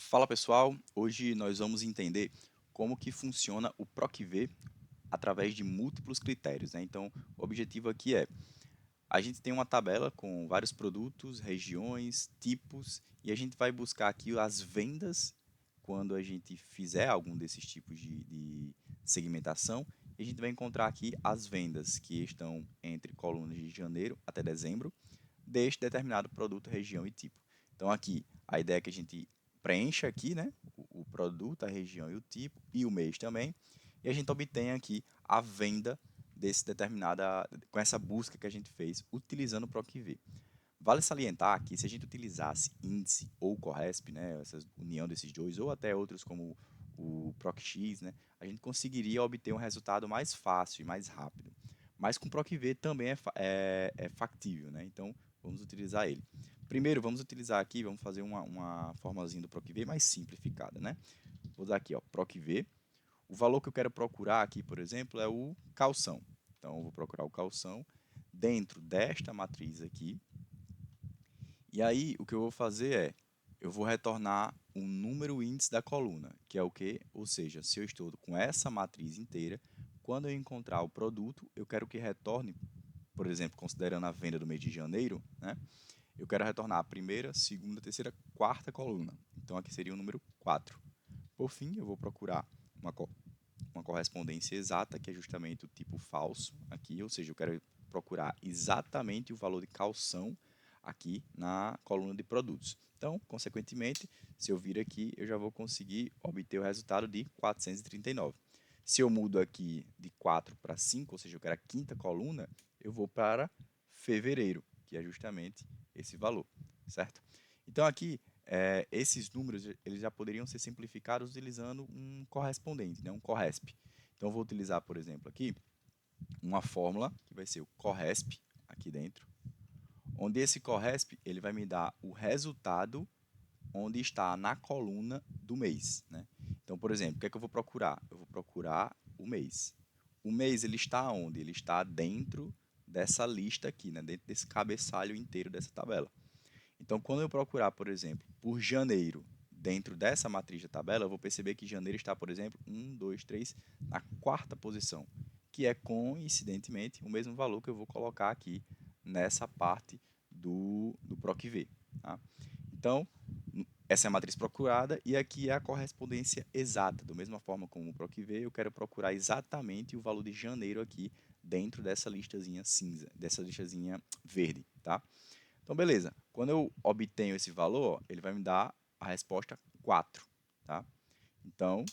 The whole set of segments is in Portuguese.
Fala pessoal, hoje nós vamos entender como que funciona o PROC-V através de múltiplos critérios, né? Então, o objetivo aqui é, a gente tem uma tabela com vários produtos, regiões, tipos, e a gente vai buscar aqui as vendas quando a gente fizer algum desses tipos de segmentação, e a gente vai encontrar aqui as vendas que estão entre colunas de janeiro até dezembro, deste determinado produto, região e tipo. Então aqui, a ideia é que a gente preencha aqui, né, o produto, a região e o tipo, e o mês também, e a gente obtém aqui a venda desse determinada, com essa busca que a gente fez utilizando o PROC-V. Vale salientar que se a gente utilizasse índice ou Corresp, né, essa união desses dois, ou até outros como o PROC-X, né, a gente conseguiria obter um resultado mais fácil e mais rápido. Mas com o PROC-V também é factível, né? Então vamos utilizar ele. Primeiro vamos utilizar aqui, vamos fazer uma formazinha do PROC-V mais simplificada, né? Vou usar aqui, ó, PROC-V. O valor que eu quero procurar aqui, por exemplo, é o calção. Então eu vou procurar o calção dentro desta matriz aqui. E aí, o que eu vou fazer é, eu vou retornar um número índice da coluna, que é o quê? Ou seja, se eu estou com essa matriz inteira, quando eu encontrar o produto, eu quero que retorne, por exemplo, considerando a venda do mês de janeiro, né? Eu quero retornar a primeira, segunda, terceira, quarta coluna. Então, aqui seria o número 4. Por fim, eu vou procurar uma, uma correspondência exata, que é justamente o tipo falso aqui, ou seja, eu quero procurar exatamente o valor de calção aqui na coluna de produtos. Então, consequentemente, se eu vir aqui, eu já vou conseguir obter o resultado de 439. Se eu mudo aqui de 4 para 5, ou seja, eu quero a quinta coluna, eu vou para fevereiro, que é justamente esse valor, certo? Então aqui, esses números eles já poderiam ser simplificados utilizando um correspondente, né? Um Corresp. Então eu vou utilizar, por exemplo, aqui uma fórmula que vai ser o Corresp aqui dentro, onde esse Corresp ele vai me dar o resultado onde está na coluna do mês, né? Então, por exemplo, o que é que eu vou procurar? Eu vou procurar o mês. O mês ele está onde? Ele está dentro dessa lista aqui, né? Dentro desse cabeçalho inteiro dessa tabela. Então, quando eu procurar, por exemplo, por janeiro, dentro dessa matriz da tabela, eu vou perceber que janeiro está, por exemplo, 1, 2, 3, na quarta posição, que é coincidentemente o mesmo valor que eu vou colocar aqui nessa parte do PROC-V. Tá? Então, essa é a matriz procurada e aqui é a correspondência exata. Da mesma forma como o PROC-V, eu quero procurar exatamente o valor de janeiro aqui dentro dessa listazinha cinza, dessa listazinha verde, tá? Então, beleza. Quando eu obtenho esse valor, ele vai me dar a resposta 4, tá? Então,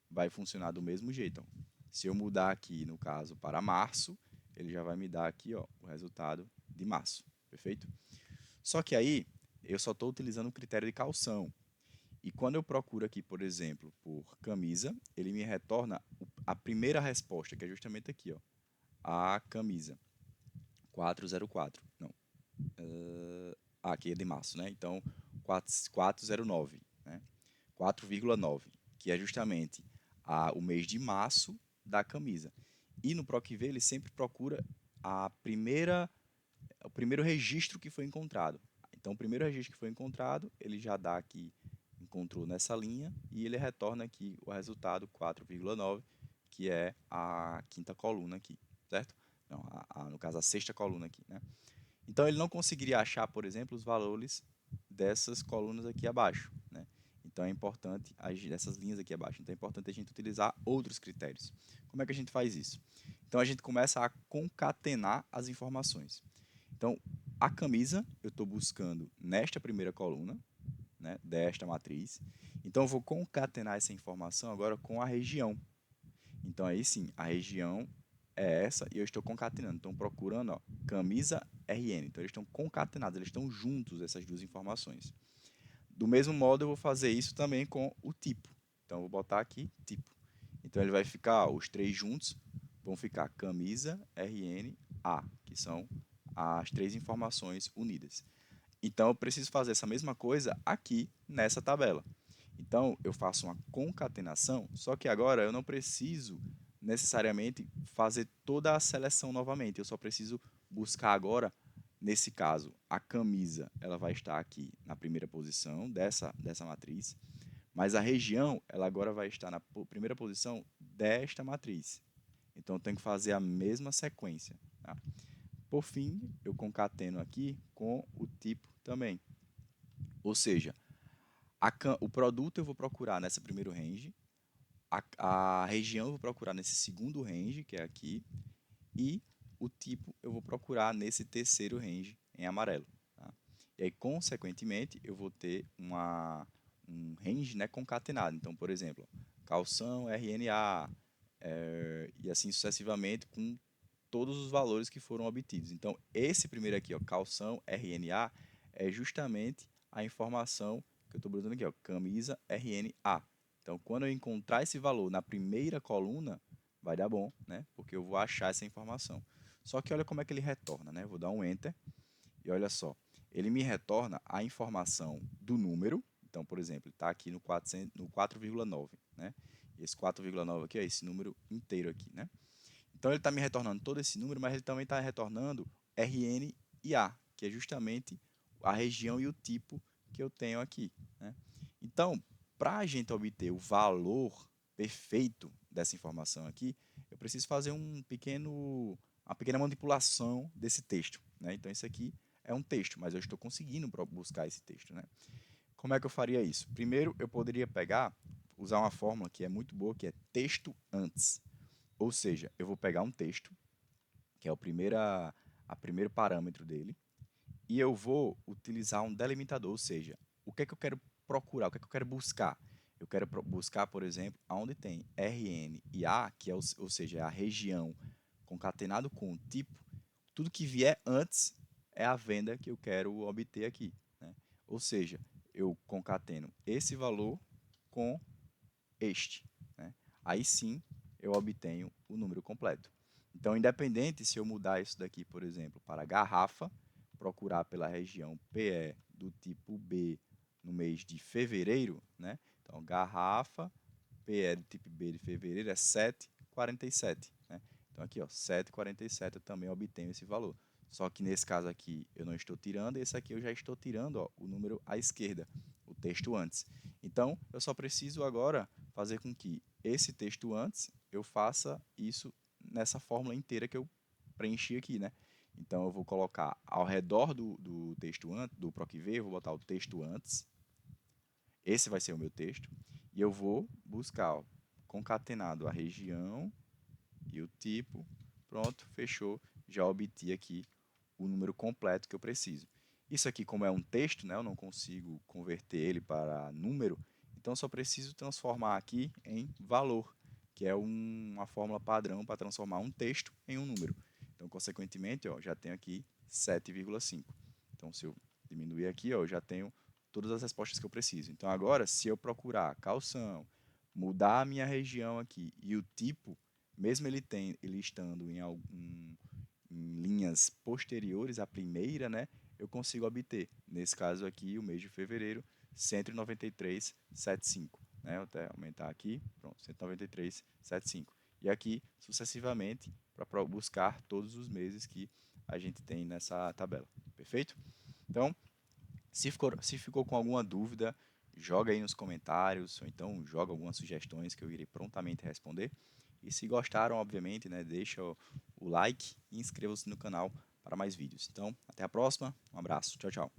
vai funcionar do mesmo jeito. Ó. Se eu mudar aqui, no caso, para março, ele já vai me dar aqui ó, o resultado de março, perfeito? Só que aí, eu só estou utilizando o critério de calção. E quando eu procuro aqui, por exemplo, por camisa, ele me retorna a primeira resposta, que é justamente aqui, ó, a camisa 404. Não, aqui é de março, né? Então, 409, né? 4,9, que é justamente o mês de março da camisa. E no PROC-V ele sempre procura o primeiro registro que foi encontrado. Então, o primeiro registro que foi encontrado, ele já dá aqui, encontrou nessa linha, e ele retorna aqui o resultado 4,9, que é a quinta coluna aqui, certo? Não, no caso, a sexta coluna aqui, né? Então ele não conseguiria achar, por exemplo, os valores dessas colunas aqui abaixo, né? Então é importante dessas linhas aqui abaixo. Então é importante a gente utilizar outros critérios. Como é que a gente faz isso? Então a gente começa a concatenar as informações. Então a camisa eu estou buscando nesta primeira coluna, né, desta matriz. Então eu vou concatenar essa informação agora com a região. Então aí sim, a região é essa e eu estou concatenando. Então procurando, ó, camisa RN. Então eles estão concatenados, eles estão juntos essas duas informações. Do mesmo modo eu vou fazer isso também com o tipo. Então eu vou botar aqui tipo. Então ele vai ficar, ó, os três juntos vão ficar camisa RN A, que são as três informações unidas. Então eu preciso fazer essa mesma coisa aqui nessa tabela. Então eu faço uma concatenação, só que agora eu não preciso necessariamente fazer toda a seleção novamente. Eu só preciso buscar agora, nesse caso, a camisa, ela vai estar aqui na primeira posição dessa matriz. Mas a região, ela agora vai estar na primeira posição desta matriz. Então, eu tenho que fazer a mesma sequência. Tá? Por fim, eu concateno aqui com o tipo também. Ou seja, o produto eu vou procurar nessa primeiro range, a região eu vou procurar nesse segundo range, que é aqui, e o tipo eu vou procurar nesse terceiro range em amarelo. Tá? E aí, consequentemente, eu vou ter um range, né, concatenado. Então, por exemplo, calção RNA, e assim sucessivamente com todos os valores que foram obtidos. Então, esse primeiro aqui, ó, calção RNA, é justamente a informação que eu estou botando aqui, ó, camisa RNA. Então, quando eu encontrar esse valor na primeira coluna, vai dar bom, né? Porque eu vou achar essa informação. Só que olha como é que ele retorna, né? Eu vou dar um Enter e olha só. Ele me retorna a informação do número. Então, por exemplo, está aqui no 4,9, né? E esse 4,9 aqui é esse número inteiro aqui, né? Então ele está me retornando todo esse número, mas ele também está retornando RN e A, que é justamente a região e o tipo que eu tenho aqui, né? Então, para a gente obter o valor perfeito dessa informação aqui, eu preciso fazer uma pequena manipulação desse texto, né? Então, isso aqui é um texto, mas eu estou conseguindo buscar esse texto, né? Como é que eu faria isso? Primeiro, eu poderia usar uma fórmula que é muito boa, que é texto antes. Ou seja, eu vou pegar um texto, que é a primeiro parâmetro dele, e eu vou utilizar um delimitador, ou seja, o que é que eu quero procurar, o que é que eu quero buscar? Eu quero buscar, por exemplo, onde tem RN e A, que é, ou seja, é a região concatenado com o tipo, tudo que vier antes é a venda que eu quero obter aqui, né? Ou seja, eu concateno esse valor com este, né? Aí sim eu obtenho o número completo. Então, independente se eu mudar isso daqui, por exemplo, para garrafa, procurar pela região PE do tipo B no mês de fevereiro, né? Então, garrafa, PE do tipo B de fevereiro é 7,47, né? Então, aqui, ó, 7,47 eu também obtenho esse valor. Só que nesse caso aqui eu não estou tirando, esse aqui eu já estou tirando, ó, o número à esquerda, o texto antes. Então, eu só preciso agora fazer com que esse texto antes eu faça isso nessa fórmula inteira que eu preenchi aqui, né? Então, eu vou colocar ao redor do texto antes, do PROC-V, eu vou botar o texto antes. Esse vai ser o meu texto. E eu vou buscar, ó, concatenado a região e o tipo. Pronto, fechou. Já obti aqui o número completo que eu preciso. Isso aqui, como é um texto, né, eu não consigo converter ele para número, então só preciso transformar aqui em valor, que é uma fórmula padrão para transformar um texto em um número. Então, consequentemente, ó, já tenho aqui 7,5. Então, se eu diminuir aqui, ó, eu já tenho todas as respostas que eu preciso. Então, agora, se eu procurar calção, mudar a minha região aqui e o tipo, mesmo ele estando em linhas posteriores à primeira, né, eu consigo obter, nesse caso aqui, o mês de fevereiro, 193,75. Né? Vou até aumentar aqui, pronto, 193,75. E aqui, sucessivamente, para buscar todos os meses que a gente tem nessa tabela. Perfeito? Então, se ficou com alguma dúvida, joga aí nos comentários, ou então joga algumas sugestões que eu irei prontamente responder. E se gostaram, obviamente, né, deixa o like e inscreva-se no canal para mais vídeos. Então, até a próxima, um abraço, tchau, tchau.